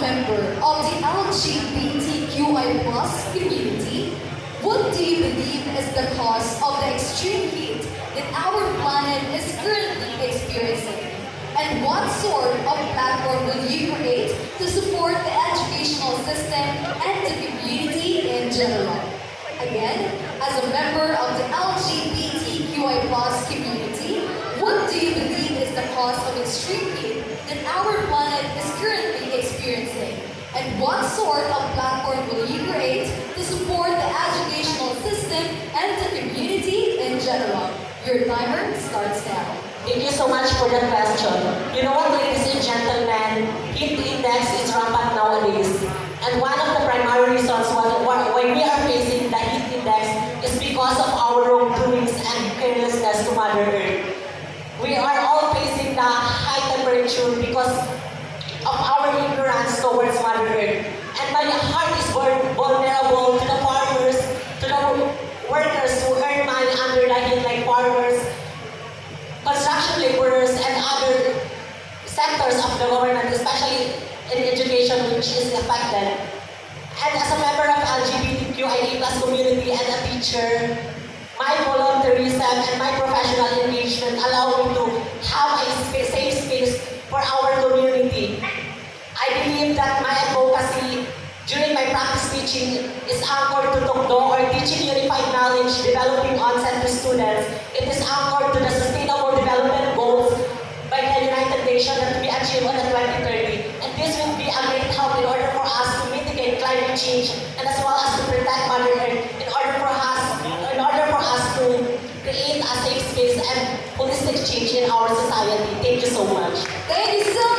member of the LGBTQI plus community, what do you believe is the cause of the extreme heat that our planet is currently experiencing? And what sort of platform will you create to support the educational system and the community in general? Again, as a member of the LGBTQI plus community, what do you believe is the cause of extreme heat that our planet is currently experiencing? And what sort of platform will you create to support the educational system and the community in general? Your timer starts now. Thank you so much for that question. You know what, ladies and gentlemen, heat index is rampant nowadays. And one of the primary reasons why we are facing the heat index is because of our wrongdoings and carelessness to Mother Earth. We are all facing the high temperature because of our ignorance towards Mother Earth. And my heart is vulnerable to the farmers, to the workers who earn money under the heat, like farmers, construction laborers, and other sectors of the government, especially in education, which is affected. And as a member of LGBTQIA+ community and a teacher, my volunteerism and my professional engagement allow me to have a safe space for our community. I believe that my advocacy during my practice teaching is anchored to Tukdo, or teaching unified knowledge, developing onset to students. It is anchored to the Sustainable Development Goals by the United Nations that to be achieved on the 2030. And this will be a great help in order for us to mitigate climate change and as well as to protect Mother Earth in order for us to create a safe space and holistic change in our society. Thank you so much. Thank you so